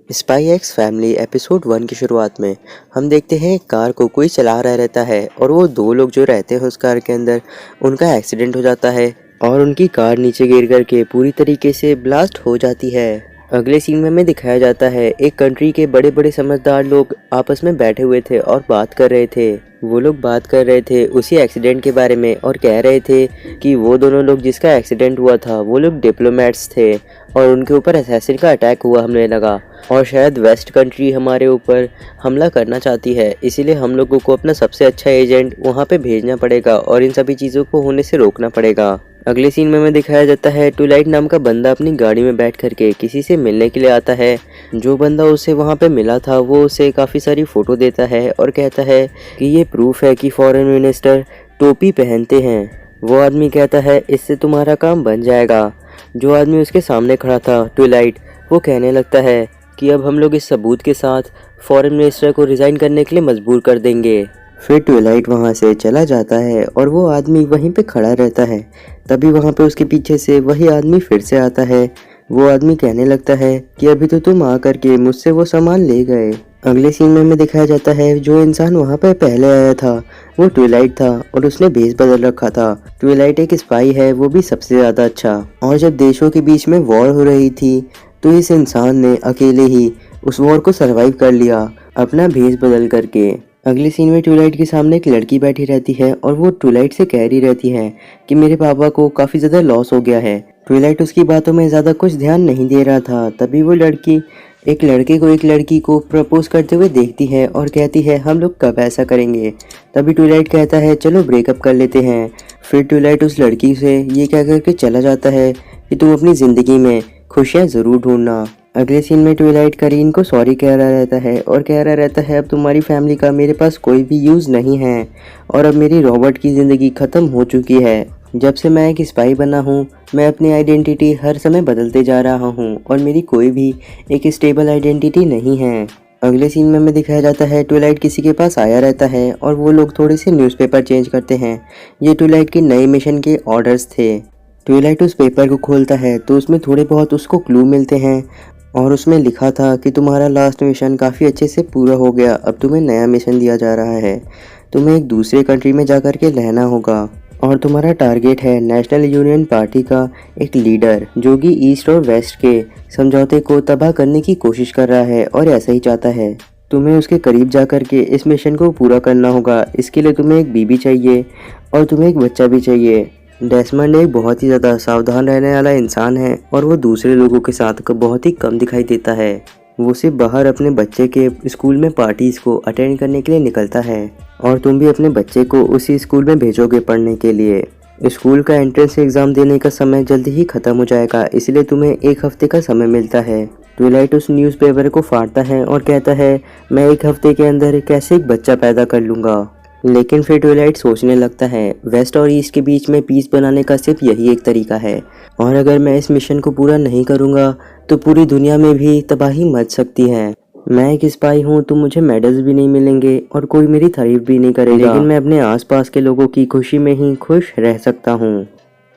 Spy x family episode 1 की शुरुआत में हम देखते हैं एक कार को कोई चला रहा रहता है और वो दो लोग जो रहते हैं उस कार के अंदर उनका एक्सीडेंट हो जाता है और उनकी कार नीचे गिर करके पूरी तरीके से ब्लास्ट हो जाती है। अगले सीन में हमें दिखाया जाता है एक कंट्री के बड़े बड़े समझदार लोग आपस में बैठे हुए थे और बात कर रहे थे। वो लोग बात कर रहे थे उसी एक्सीडेंट के बारे में और कह रहे थे कि वो दोनों लोग जिसका एक्सीडेंट हुआ था वो लोग डिप्लोमेट्स थे और उनके ऊपर असैसिन का अटैक हुआ हमने लगा और शायद वेस्ट कंट्री हमारे ऊपर हमला करना चाहती है, इसीलिए हम लोगों को अपना सबसे अच्छा एजेंट वहाँ पे भेजना पड़ेगा और इन सभी चीज़ों को होने से रोकना पड़ेगा। अगले सीन में हमें दिखाया जाता है ट्विलाइट नाम का बंदा अपनी गाड़ी में बैठ करके किसी से मिलने के लिए आता है। जो बंदा उसे वहाँ पे मिला था वो उसे काफ़ी सारी फ़ोटो देता है और कहता है कि ये प्रूफ है कि फॉरेन मिनिस्टर टोपी पहनते हैं। वो आदमी कहता है इससे तुम्हारा काम बन जाएगा। जो आदमी उसके सामने खड़ा था ट्विलाइट, वो कहने लगता है कि अब हम लोग इस सबूत के साथ फॉरेन मिनिस्टर को रिज़ाइन करने के लिए मजबूर कर देंगे। फिर ट्विलाइट वहाँ से चला जाता है और वो आदमी वहीं पे खड़ा रहता है। तभी वहाँ पे उसके पीछे से वही आदमी फिर से आता है। वो आदमी कहने लगता है कि अभी तो तुम आ करके मुझसे वो सामान ले गए। अगले सीन में हमें दिखाया जाता है जो इंसान वहाँ पे पहले आया था वो ट्विलाइट था और उसने भेस बदल रखा था। ट्विलाइट एक स्पाई है, वो भी सबसे ज़्यादा अच्छा। और जब देशों के बीच में वॉर हो रही थी तो इस इंसान ने अकेले ही उस वॉर को सरवाइव कर लिया अपना भेस बदल करके। अगली सीन में ट्विलाइट के सामने एक लड़की बैठी रहती है और वो ट्विलाइट से कह रही रहती है कि मेरे पापा को काफ़ी ज़्यादा लॉस हो गया है। ट्विलाइट उसकी बातों में ज़्यादा कुछ ध्यान नहीं दे रहा था। तभी वो लड़की एक लड़की को प्रपोज करते हुए देखती है और कहती है हम लोग कब ऐसा करेंगे। तभी ट्विलाइट कहता है चलो ब्रेकअप कर लेते हैं। फिर ट्विलाइट उस लड़की से ये कह करके चला जाता है कि तुम अपनी ज़िंदगी में खुशियाँ ज़रूर ढूंढना। अगले सीन में ट्विलाइट करीन को सॉरी कह रहा रहता है और कह रहा रहता है अब तुम्हारी फैमिली का मेरे पास कोई भी यूज़ नहीं है और अब मेरी रॉबर्ट की ज़िंदगी ख़त्म हो चुकी है। जब से मैं एक स्पाई बना हूँ मैं अपनी आइडेंटिटी हर समय बदलते जा रहा हूँ और मेरी कोई भी एक स्टेबल आइडेंटिटी नहीं है। अगले सीन में हमें दिखाया जाता है ट्विलाइट किसी के पास आया रहता है और वो लोग थोड़े से न्यूज़पेपर चेंज करते हैं। ये ट्विलाइट के नए मिशन के ऑर्डर्स थे। ट्विलाइट उस पेपर को खोलता है तो उसमें थोड़े बहुत उसको क्लू मिलते हैं और उसमें लिखा था कि तुम्हारा लास्ट मिशन काफ़ी अच्छे से पूरा हो गया, अब तुम्हें नया मिशन दिया जा रहा है। तुम्हें एक दूसरे कंट्री में जा कर के रहना होगा और तुम्हारा टारगेट है नेशनल यूनियन पार्टी का एक लीडर जो कि ईस्ट और वेस्ट के समझौते को तबाह करने की कोशिश कर रहा है और ऐसा ही चाहता है। तुम्हें उसके करीब जा कर के इस मिशन को पूरा करना होगा। इसके लिए तुम्हें एक बीबी चाहिए और तुम्हें एक बच्चा भी चाहिए। डेसमंड एक बहुत ही ज़्यादा सावधान रहने वाला इंसान है और वो दूसरे लोगों के साथ बहुत ही कम दिखाई देता है। वो सिर्फ बाहर अपने बच्चे के स्कूल में पार्टीज़ को अटेंड करने के लिए निकलता है और तुम भी अपने बच्चे को उसी स्कूल में भेजोगे पढ़ने के लिए। स्कूल का एंट्रेंस एग्ज़ाम देने का समय जल्दी ही ख़त्म हो जाएगा, इसलिए तुम्हें 1 हफ्ते का समय मिलता है। ट्विलाइट उस न्यूज़पेपर को फाड़ता है और कहता है मैं 1 हफ्ते के अंदर कैसे एक बच्चा पैदा कर लूँगा। लेकिन फिर ट्विलाइट सोचने लगता है वेस्ट और ईस्ट के बीच में पीस बनाने का सिर्फ यही एक तरीका है और अगर मैं इस मिशन को पूरा नहीं करूँगा तो पूरी दुनिया में भी तबाही मच सकती है। मैं एक स्पाई हूँ तो मुझे मेडल्स भी नहीं मिलेंगे और कोई मेरी तारीफ भी नहीं करेगा, लेकिन मैं अपने आसपास के लोगों की खुशी में ही खुश रह सकता हूँ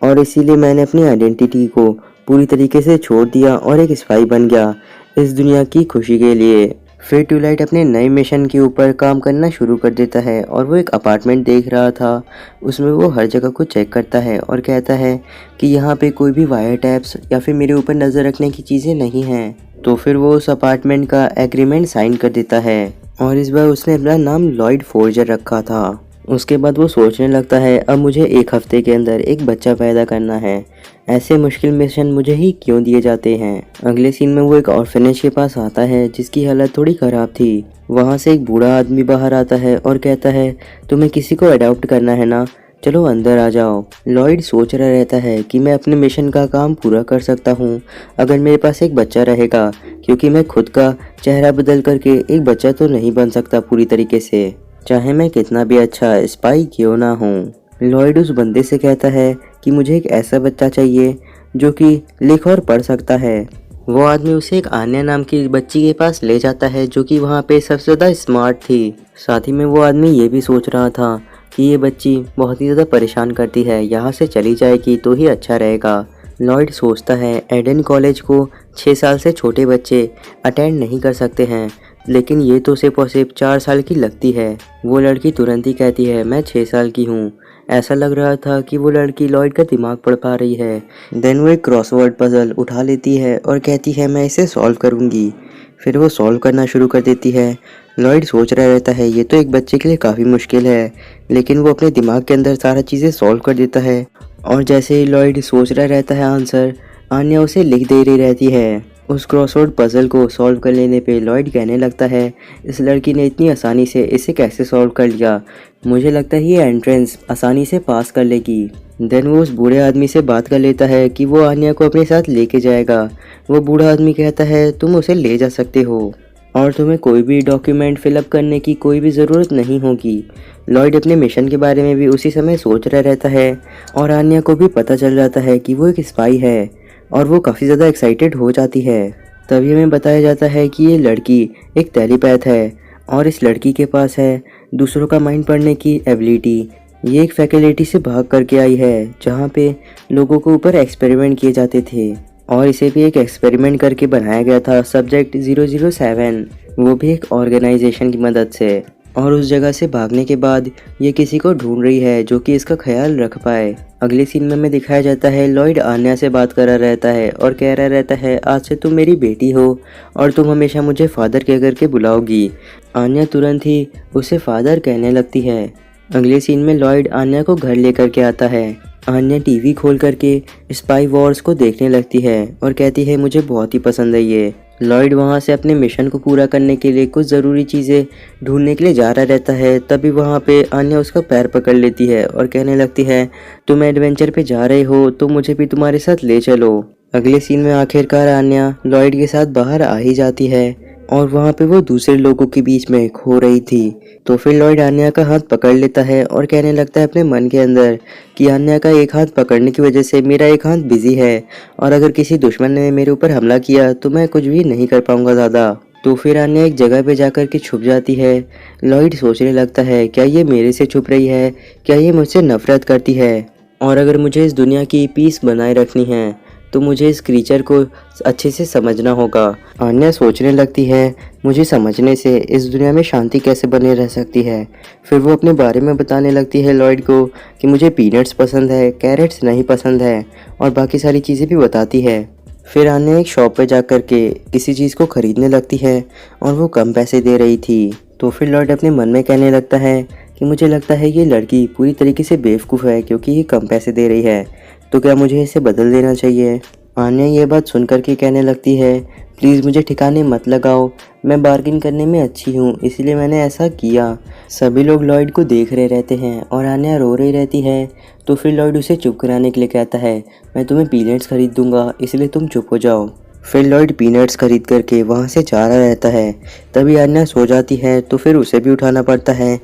और इसीलिए मैंने अपनी आइडेंटिटी को पूरी तरीके से छोड़ दिया और एक स्पाई बन गया इस दुनिया की खुशी के लिए। फिर ट्विलाइट अपने नए मिशन के ऊपर काम करना शुरू कर देता है और वो एक अपार्टमेंट देख रहा था। उसमें वो हर जगह को चेक करता है और कहता है कि यहाँ पे कोई भी वायर टैप्स या फिर मेरे ऊपर नज़र रखने की चीज़ें नहीं हैं। तो फिर वो उस अपार्टमेंट का एग्रीमेंट साइन कर देता है और इस बार उसने अपना नाम लॉयड फोर्जर रखा था। उसके बाद वो सोचने लगता है अब मुझे 1 हफ्ते के अंदर एक बच्चा पैदा करना है, ऐसे मुश्किल मिशन मुझे ही क्यों दिए जाते हैं। अगले सीन में वो एक ऑर्फनेज के पास आता है जिसकी हालत थोड़ी ख़राब थी। वहाँ से एक बूढ़ा आदमी बाहर आता है और कहता है तुम्हें किसी को अडॉप्ट करना है ना, चलो अंदर आ जाओ। लॉयड सोच रहा रहता है कि मैं अपने मिशन का काम पूरा कर सकता हूँ अगर मेरे पास एक बच्चा रहेगा, क्योंकि मैं खुद का चेहरा बदल करके एक बच्चा तो नहीं बन सकता पूरी तरीके से, चाहे मैं कितना भी अच्छा स्पाई क्यों ना हूँ। लॉयड उस बंदे से कहता है कि मुझे एक ऐसा बच्चा चाहिए जो कि लिख और पढ़ सकता है। वो आदमी उसे एक आन्या नाम की बच्ची के पास ले जाता है जो कि वहाँ पे सबसे ज़्यादा स्मार्ट थी। साथ ही में वो आदमी ये भी सोच रहा था कि ये बच्ची बहुत ही ज़्यादा परेशान करती है, यहाँ से चली जाएगी तो ही अच्छा रहेगा। लॉयड सोचता है एडन कॉलेज को 6 साल से छोटे बच्चे अटेंड नहीं कर सकते हैं, लेकिन ये तो सिर्फ 4 साल की लगती है। वो लड़की तुरंत ही कहती है मैं 6 साल की हूँ। ऐसा लग रहा था कि वो लड़की लॉयड का दिमाग पढ़ पा रही है। देन वो एक क्रॉसवर्ड पजल उठा लेती है और कहती है मैं इसे सॉल्व करूँगी। फिर वो सॉल्व करना शुरू कर देती है। लॉयड सोच रहा रहता है ये तो एक बच्चे के लिए काफ़ी मुश्किल है, लेकिन वो अपने दिमाग के अंदर सारा चीज़ें सॉल्व कर देता है। और जैसे ही लॉयड सोच रहा रहता है आंसर, आन्या उसे लिख दे रही रहती है। उस क्रॉसवर्ड पजल को सॉल्व कर लेने पे लॉयड कहने लगता है इस लड़की ने इतनी आसानी से इसे कैसे सॉल्व कर लिया, मुझे लगता है ये एंट्रेंस आसानी से पास कर लेगी। देन वो उस बूढ़े आदमी से बात कर लेता है कि वो आन्या को अपने साथ लेके जाएगा। वो बूढ़ा आदमी कहता है तुम उसे ले जा सकते हो और तुम्हें कोई भी डॉक्यूमेंट फिलअप करने की कोई भी ज़रूरत नहीं होगी। लॉयड अपने मिशन के बारे में भी उसी समय सोच रहा रहता है और आन्या को भी पता चल जाता है कि वो एक स्पाई है और वो काफ़ी ज़्यादा एक्साइटेड हो जाती है। तभी हमें बताया जाता है कि ये लड़की एक टेलीपैथ है और इस लड़की के पास है दूसरों का माइंड पढ़ने की एबिलिटी। ये एक फैकल्टी से भाग करके आई है जहाँ पे लोगों के ऊपर एक्सपेरिमेंट किए जाते थे और इसे भी एक एक्सपेरिमेंट करके बनाया गया था सब्जेक्ट 007, वो भी एक ऑर्गेनाइजेशन की मदद से। और उस जगह से भागने के बाद ये किसी को ढूंढ रही है जो कि इसका ख्याल रख पाए। अगले सीन में हमें दिखाया जाता है लॉयड आन्या से बात कर रहा रहता है और कह रहा रहता है आज से तुम मेरी बेटी हो और तुम हमेशा मुझे फादर कह करके बुलाओगी। आन्या तुरंत ही उसे फादर कहने लगती है। अगले सीन में लॉयड आन्या को घर लेकर के आता है। आन्या टीवी खोल करके स्पाई वॉर्स को देखने लगती है और कहती है मुझे बहुत ही पसंद है ये। लॉयड वहाँ से अपने मिशन को पूरा करने के लिए कुछ ज़रूरी चीज़ें ढूंढने के लिए जा रहा रहता है। तभी वहाँ पे आन्या उसका पैर पकड़ लेती है और कहने लगती है तुम एडवेंचर पे जा रहे हो तो मुझे भी तुम्हारे साथ ले चलो। अगले सीन में आखिरकार आन्या लॉयड के साथ बाहर आ ही जाती है और वहाँ पे वो दूसरे लोगों के बीच में खो रही थी। तो फिर लॉयड आन्या का हाथ पकड़ लेता है और कहने लगता है अपने मन के अंदर कि आन्या का एक हाथ पकड़ने की वजह से मेरा एक हाथ बिजी है और अगर किसी दुश्मन ने मेरे ऊपर हमला किया तो मैं कुछ भी नहीं कर पाऊंगा ज़्यादा। तो फिर आन्या एक जगह पे जाकर के छुप जाती है। लॉयड सोचने लगता है क्या ये मेरे से छुप रही है, क्या ये मुझसे नफरत करती है, और अगर मुझे इस दुनिया की पीस बनाए रखनी है तो मुझे इस क्रीचर को अच्छे से समझना होगा। आन्या सोचने लगती है मुझे समझने से इस दुनिया में शांति कैसे बने रह सकती है। फिर वो अपने बारे में बताने लगती है लॉयड को कि मुझे पीनट्स पसंद है, कैरेट्स नहीं पसंद है और बाकी सारी चीज़ें भी बताती है। फिर आन्या एक शॉप पे जा कर के किसी चीज़ को ख़रीदने लगती है और वो कम पैसे दे रही थी। तो फिर लॉयड अपने मन में कहने लगता है कि मुझे लगता है ये लड़की पूरी तरीके से बेवकूफ़ है क्योंकि ये कम पैसे दे रही है, तो क्या मुझे इसे बदल देना चाहिए। आन्या ये बात सुन कर के कहने लगती है प्लीज़ मुझे ठिकाने मत लगाओ, मैं बार्गिन करने में अच्छी हूँ इसलिए मैंने ऐसा किया। सभी लोग लॉयड को देख रहे रहते हैं और आन्या रो रही रहती है। तो फिर लॉयड उसे चुप कराने के लिए कहता है मैं तुम्हें पीनट्स खरीद दूंगा इसलिए तुम चुप हो जाओ। फिर लॉयड पीनट्स खरीद करके वहाँ से जा रहा रहता है। तभी आन्या सो जाती है तो फिर उसे भी उठाना पड़ता है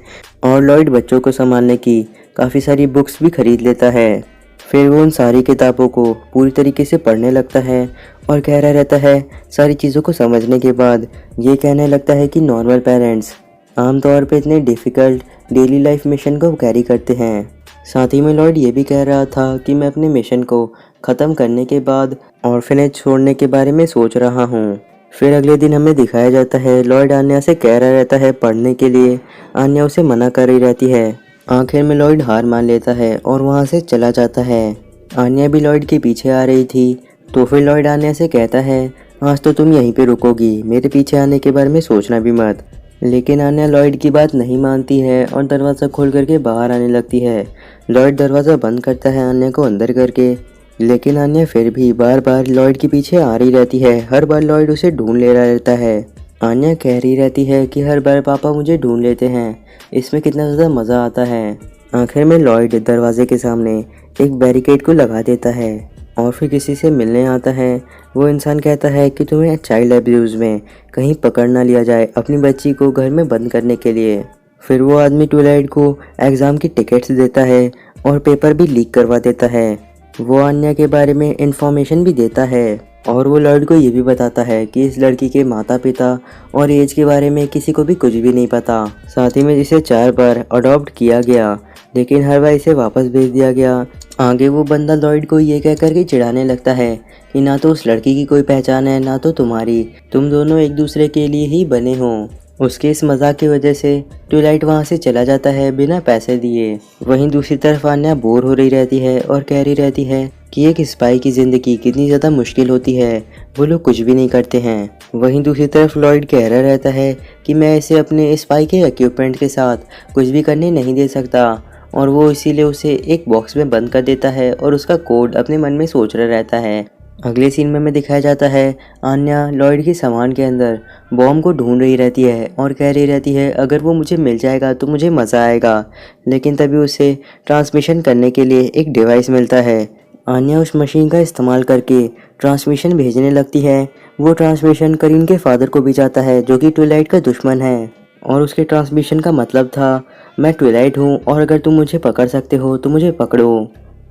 और लॉयड बच्चों को संभालने की काफ़ी सारी बुक्स भी खरीद लेता है। फिर वो उन सारी किताबों को पूरी तरीके से पढ़ने लगता है और कह रहा रहता है सारी चीज़ों को समझने के बाद ये कहने लगता है कि नॉर्मल पेरेंट्स आमतौर पे इतने डिफ़िकल्ट डेली लाइफ मिशन को कैरी करते हैं। साथ ही में लॉयड ये भी कह रहा था कि मैं अपने मिशन को ख़त्म करने के बाद ऑर्फनेज छोड़ने के बारे में सोच रहा हूँ। फिर अगले दिन हमें दिखाया जाता है लॉयड आन्या से कह रहा रहता है पढ़ने के लिए, आन्या उसे मना कर रही रहती है। आखिर में लॉयड हार मान लेता है और वहाँ से चला जाता है। आन्या भी लॉयड के पीछे आ रही थी। तो फिर लॉयड आन्या से कहता है आज तो तुम यहीं पे रुकोगी, मेरे पीछे आने के बारे में सोचना भी मत। लेकिन आन्या लॉयड की बात नहीं मानती है और दरवाज़ा खोल करके बाहर आने लगती है। लॉयड दरवाज़ा बंद करता है आन्या को अंदर करके, लेकिन आन्या फिर भी बार बार लॉयड के पीछे आ रही रहती है। हर बार लॉयड उसे ढूंढ ले रहा रहता है। आन्या कह रही रहती है कि हर बार पापा मुझे ढूंढ लेते हैं, इसमें कितना ज़्यादा मज़ा आता है। आखिर में लॉयड दरवाजे के सामने एक बैरिकेड को लगा देता है और फिर किसी से मिलने आता है। वो इंसान कहता है कि तुम्हें चाइल्ड एब्यूज़ में कहीं पकड़ ना लिया जाए अपनी बच्ची को घर में बंद करने के लिए। फिर वो आदमी ट्विलाइट को एग्ज़ाम की टिकट्स देता है और पेपर भी लीक करवा देता है। वो आन्या के बारे में इंफॉर्मेशन भी देता है और वो लॉयड को ये भी बताता है कि इस लड़की के माता पिता और एज के बारे में किसी को भी कुछ भी नहीं पता। साथ ही में जिसे 4 बार अडॉप्ट किया गया, लेकिन हर बार इसे वापस भेज दिया गया। आगे वो बंदा लॉयड को ये कह करके चिढ़ाने लगता है कि ना तो उस लड़की की कोई पहचान है ना तो तुम्हारी, तुम दोनों एक दूसरे के लिए ही बने हो। उसके इस मजाक की वजह से ट्विलाइट वहाँ से चला जाता है बिना पैसे दिए। वहीं दूसरी तरफ आन्या बोर हो रही रहती है और कह रही रहती है कि एक स्पाई की ज़िंदगी कितनी ज़्यादा मुश्किल होती है, वो लोग कुछ भी नहीं करते हैं। वहीं दूसरी तरफ लॉयड कह रहा रहता है कि मैं इसे अपने स्पाई के इक्विपमेंट के साथ कुछ भी करने नहीं दे सकता, और वो इसीलिए उसे एक बॉक्स में बंद कर देता है और उसका कोड अपने मन में सोच रहा रहता है। अगले सीन में दिखाया जाता है आन्या लॉयड के सामान के अंदर बॉम्ब को ढूंढ रही रहती है और कह रही रहती है अगर वो मुझे मिल जाएगा तो मुझे मज़ा आएगा। लेकिन तभी उसे ट्रांसमिशन करने के लिए एक डिवाइस मिलता है। आन्या उस मशीन का इस्तेमाल करके ट्रांसमिशन भेजने लगती है। वो ट्रांसमिशन करीन के फादर को भी जाता है जो कि ट्विलाइट का दुश्मन है, और उसके ट्रांसमिशन का मतलब था मैं ट्विलाइट हूँ और अगर तुम मुझे पकड़ सकते हो तो मुझे पकड़ो।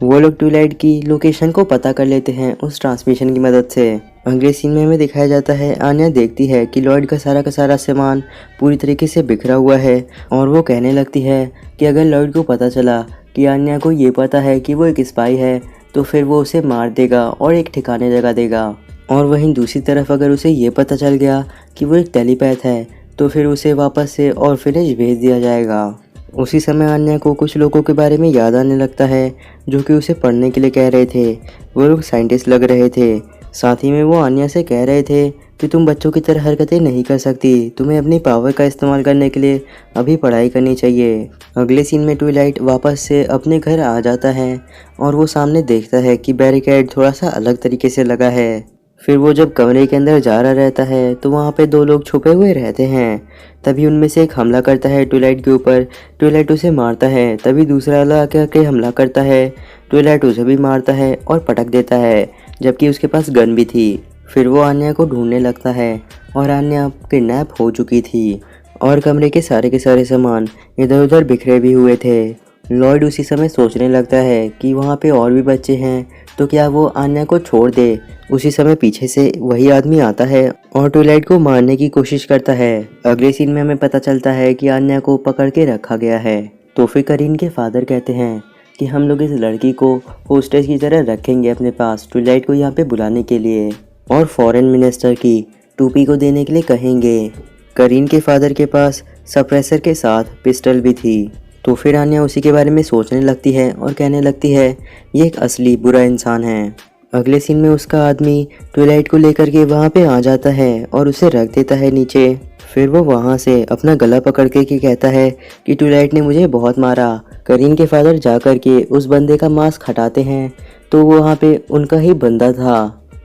वो लोग ट्विलाइट की लोकेशन को पता कर लेते हैं उस ट्रांसमिशन की मदद से। अगले सीन में हमें दिखाया जाता है आन्या देखती है कि लॉयड का सारा सामान पूरी तरीके से बिखरा हुआ है, और वो कहने लगती है कि अगर लॉयड को पता चला कि आन्या को ये पता है कि वो एक स्पाई है तो फिर वो उसे मार देगा और एक ठिकाने जगह देगा। और वहीं दूसरी तरफ अगर उसे ये पता चल गया कि वो एक टेलीपैथ है तो फिर उसे वापस से ऑर्फनेज भेज दिया जाएगा। उसी समय आन्या को कुछ लोगों के बारे में याद आने लगता है जो कि उसे पढ़ने के लिए कह रहे थे। वो लोग साइंटिस्ट लग रहे थे। साथ ही में वो आन्या से कह रहे थे कि तुम बच्चों की तरह हरकतें नहीं कर सकती, तुम्हें अपनी पावर का इस्तेमाल करने के लिए अभी पढ़ाई करनी चाहिए। अगले सीन में ट्विलाइट वापस से अपने घर आ जाता है और वो सामने देखता है कि बैरिकेड थोड़ा सा अलग तरीके से लगा है। फिर वो जब कमरे के अंदर जा रहा रहता है तो वहाँ पे दो लोग छुपे हुए रहते हैं। तभी उनमें से एक हमला करता है ट्विलाइट के ऊपर। ट्विलाइट उसे मारता है। तभी दूसरा वाला आके हमला करता है। ट्विलाइट उसे भी मारता है और पटक देता है, जबकि उसके पास गन भी थी। फिर वो आन्या को ढूंढने लगता है और आन्या किडनैप हो चुकी थी और कमरे के सारे सामान इधर उधर बिखरे भी हुए थे। लॉयड उसी समय सोचने लगता है कि वहाँ पे और भी बच्चे हैं तो क्या वो आन्या को छोड़ दे। उसी समय पीछे से वही आदमी आता है और ट्विलाइट को मारने की कोशिश करता है। अगले सीन में हमें पता चलता है कि आन्या को पकड़ के रखा गया है। तो फिर करीन के फादर कहते हैं कि हम लोग इस लड़की को होस्टेज की तरह रखेंगे अपने पास ट्विलाइट को यहाँ पे बुलाने के लिए, और फॉरेन मिनिस्टर की टोपी को देने के लिए कहेंगे। करीन के फादर के पास सप्रेसर के साथ पिस्टल भी थी। तो फिर आन्या उसी के बारे में सोचने लगती है और कहने लगती है ये एक असली बुरा इंसान है। अगले सीन में उसका आदमी ट्विलाइट को लेकर के वहाँ पे आ जाता है और उसे रख देता है नीचे। फिर वो वहाँ से अपना गला पकड़ के कहता है कि ट्विलाइट ने मुझे बहुत मारा। करीन के फादर जा कर के उस बंदे का मास्क हटाते हैं तो वो वहाँ पे उनका ही बंदा था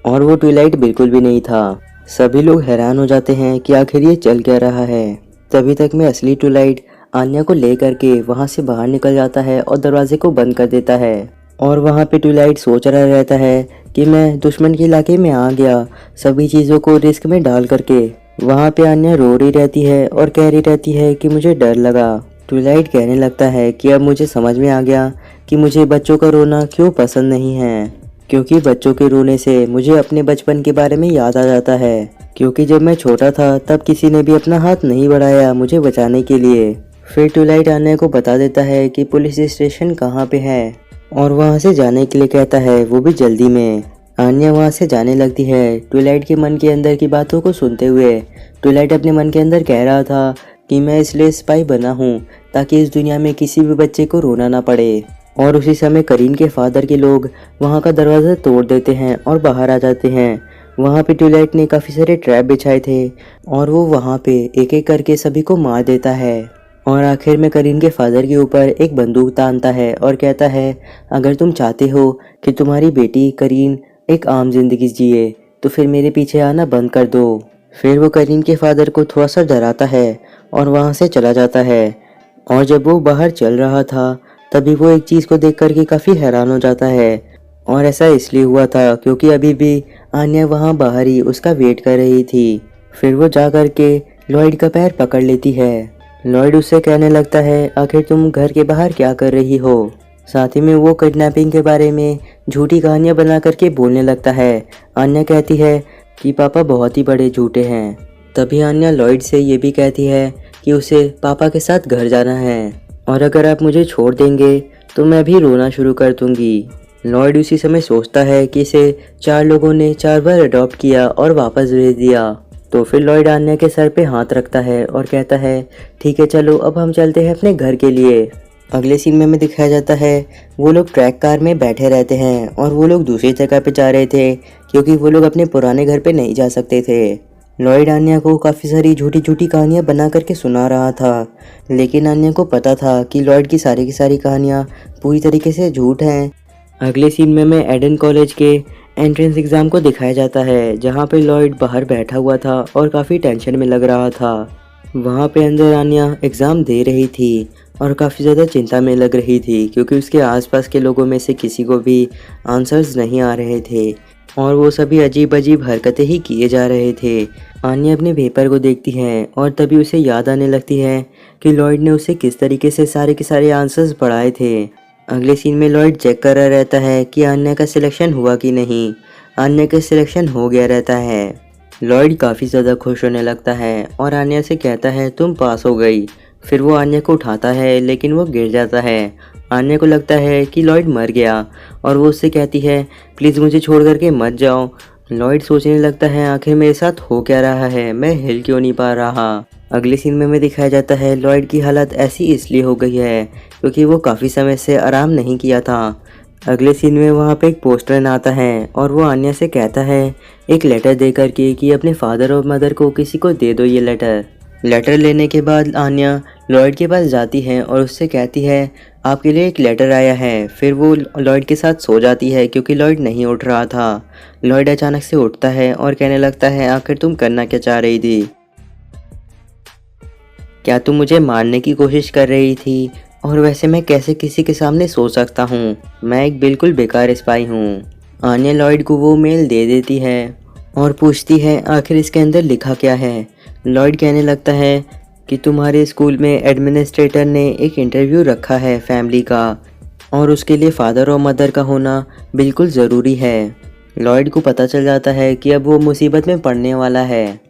और वो ट्विलाइट बिल्कुल भी नहीं था। सभी लोग हैरान हो जाते हैं कि आखिर ये चल क्या रहा है। तभी तक में असली ट्विलाइट आन्या को ले करके वहाँ से बाहर निकल जाता है और दरवाजे को बंद कर देता है। और वहाँ पे ट्विलाइट सोच रहा रहता है कि मैं दुश्मन के इलाके में आ गया, सभी चीज़ों को रिस्क में डाल करके। वहाँ पे आन्या रो रही रहती है और कह रही रहती है कि मुझे डर लगा। ट्विलाइट कहने लगता है कि अब मुझे समझ में आ गया कि मुझे बच्चों का रोना क्यों पसंद नहीं है, क्योंकि बच्चों के रोने से मुझे अपने बचपन के बारे में याद आ जाता है। क्योंकि जब मैं छोटा था तब किसी ने भी अपना हाथ नहीं बढ़ाया मुझे बचाने के लिए। फिर ट्विलाइट आन्या को बता देता है कि पुलिस स्टेशन कहाँ पे है और वहाँ से जाने के लिए कहता है, वो भी जल्दी में। आन्या वहाँ से जाने लगती है ट्विलाइट के मन के अंदर की बातों को सुनते हुए। ट्विलाइट अपने मन के अंदर कह रहा था कि मैं इसलिए स्पाई बना हूँ ताकि इस दुनिया में किसी भी बच्चे को रोना ना पड़े। और उसी समय करीन के फादर के लोग वहाँ का दरवाज़ा तोड़ देते हैं और बाहर आ जाते हैं। वहाँ पे ट्विलाइट ने काफ़ी सारे ट्रैप बिछाए थे और वो वहाँ पे एक एक करके सभी को मार देता है। और आखिर में करीन के फादर के ऊपर एक बंदूक तानता है और कहता है अगर तुम चाहते हो कि तुम्हारी बेटी करीन एक आम जिंदगी जिए तो फिर मेरे पीछे आना बंद कर दो। फिर वो करीन के फादर को थोड़ा सा डराता है और वहाँ से चला जाता है। और जब वो बाहर चल रहा था तभी वो एक चीज़ को देख करके काफ़ी हैरान हो जाता है। और ऐसा इसलिए हुआ था क्योंकि अभी भी आन्या वहाँ बाहर ही उसका वेट कर रही थी। फिर वो जा कर के लॉयड का पैर पकड़ लेती है। लॉयड उससे कहने लगता है आखिर तुम घर के बाहर क्या कर रही हो। साथ ही में वो किडनैपिंग के बारे में झूठी कहानियां बना करके बोलने लगता है। आन्या कहती है कि पापा बहुत ही बड़े झूठे हैं। तभी आन्या लॉयड से ये भी कहती है कि उसे पापा के साथ घर जाना है। और अगर आप मुझे छोड़ देंगे तो मैं भी रोना शुरू कर दूंगी। लॉयड उसी समय सोचता है कि इसे 4 लोगों ने 4 बार अडॉप्ट किया और वापस भेज दिया। तो फिर लॉयड आन्या के सर पे हाथ रखता है और कहता है ठीक है चलो अब हम चलते हैं अपने घर के लिए। अगले सीन में हमें दिखाया जाता है वो लोग ट्रैक कार में बैठे रहते हैं और वो लोग दूसरी जगह पे जा रहे थे क्योंकि वो लोग अपने पुराने घर पे नहीं जा सकते थे। लॉयड आन्या को काफ़ी सारी झूठी झूठी कहानियाँ बना करके सुना रहा था, लेकिन आन्या को पता था कि लॉयड की सारी कहानियाँ पूरी तरीके से झूठ हैं। अगले सीन में हमें एडन कॉलेज के एंट्रेंस एग्ज़ाम को दिखाया जाता है जहाँ पे लॉयड बाहर बैठा हुआ था और काफ़ी टेंशन में लग रहा था। वहाँ पे अंदर आन्या एग्ज़ाम दे रही थी और काफ़ी ज़्यादा चिंता में लग रही थी क्योंकि उसके आसपास के लोगों में से किसी को भी आंसर्स नहीं आ रहे थे और वो सभी अजीब अजीब हरकतें ही किए जा रहे थे। आन्या अपने पेपर को देखती है और तभी उसे याद आने लगती है कि लॉयड ने उसे किस तरीके से सारे के सारे आंसर्स पढ़ाए थे। अगले सीन में लॉयड चेक कर रहा रहता है कि आन्या का सिलेक्शन हुआ कि नहीं। आन्या का सिलेक्शन हो गया रहता है। लॉयड काफ़ी ज़्यादा खुश होने लगता है और आन्या से कहता है तुम पास हो गई। फिर वो आन्या को उठाता है लेकिन वो गिर जाता है। आन्या को लगता है कि लॉयड मर गया और वो उससे कहती है प्लीज़ मुझे छोड़ करके मत जाओ। लॉयड सोचने लगता है आखिर मेरे साथ हो क्या रहा है, मैं हिल क्यों नहीं पा रहा। अगले सीन में हमें दिखाया जाता है लॉयड की हालत ऐसी इसलिए हो गई है क्योंकि वो काफ़ी समय से आराम नहीं किया था। अगले सीन में वहाँ पे एक पोस्टमैन आता है और वो आन्या से कहता है एक लेटर दे करके कि अपने फादर और मदर को किसी को दे दो ये लेटर। लेटर लेने के बाद आन्या लॉयड के पास जाती है और उससे कहती है आपके लिए एक लेटर आया है। फिर वो लॉयड के साथ सो जाती है क्योंकि लॉयड नहीं उठ रहा था। लॉयड अचानक से उठता है और कहने लगता है आखिर तुम करना क्या चाह रही थी? क्या तुम मुझे मारने की कोशिश कर रही थी? और वैसे मैं कैसे किसी के सामने सो सकता हूँ? मैं एक बिल्कुल बेकार स्पाई हूँ। आन्या लॉयड को वो मेल दे देती है और पूछती है आखिर इसके अंदर लिखा क्या है। लॉयड कहने लगता है कि तुम्हारे स्कूल में एडमिनिस्ट्रेटर ने एक इंटरव्यू रखा है फैमिली का और उसके लिए फादर और मदर का होना बिल्कुल ज़रूरी है। लॉयड को पता चल जाता है कि अब वो मुसीबत में पड़ने वाला है।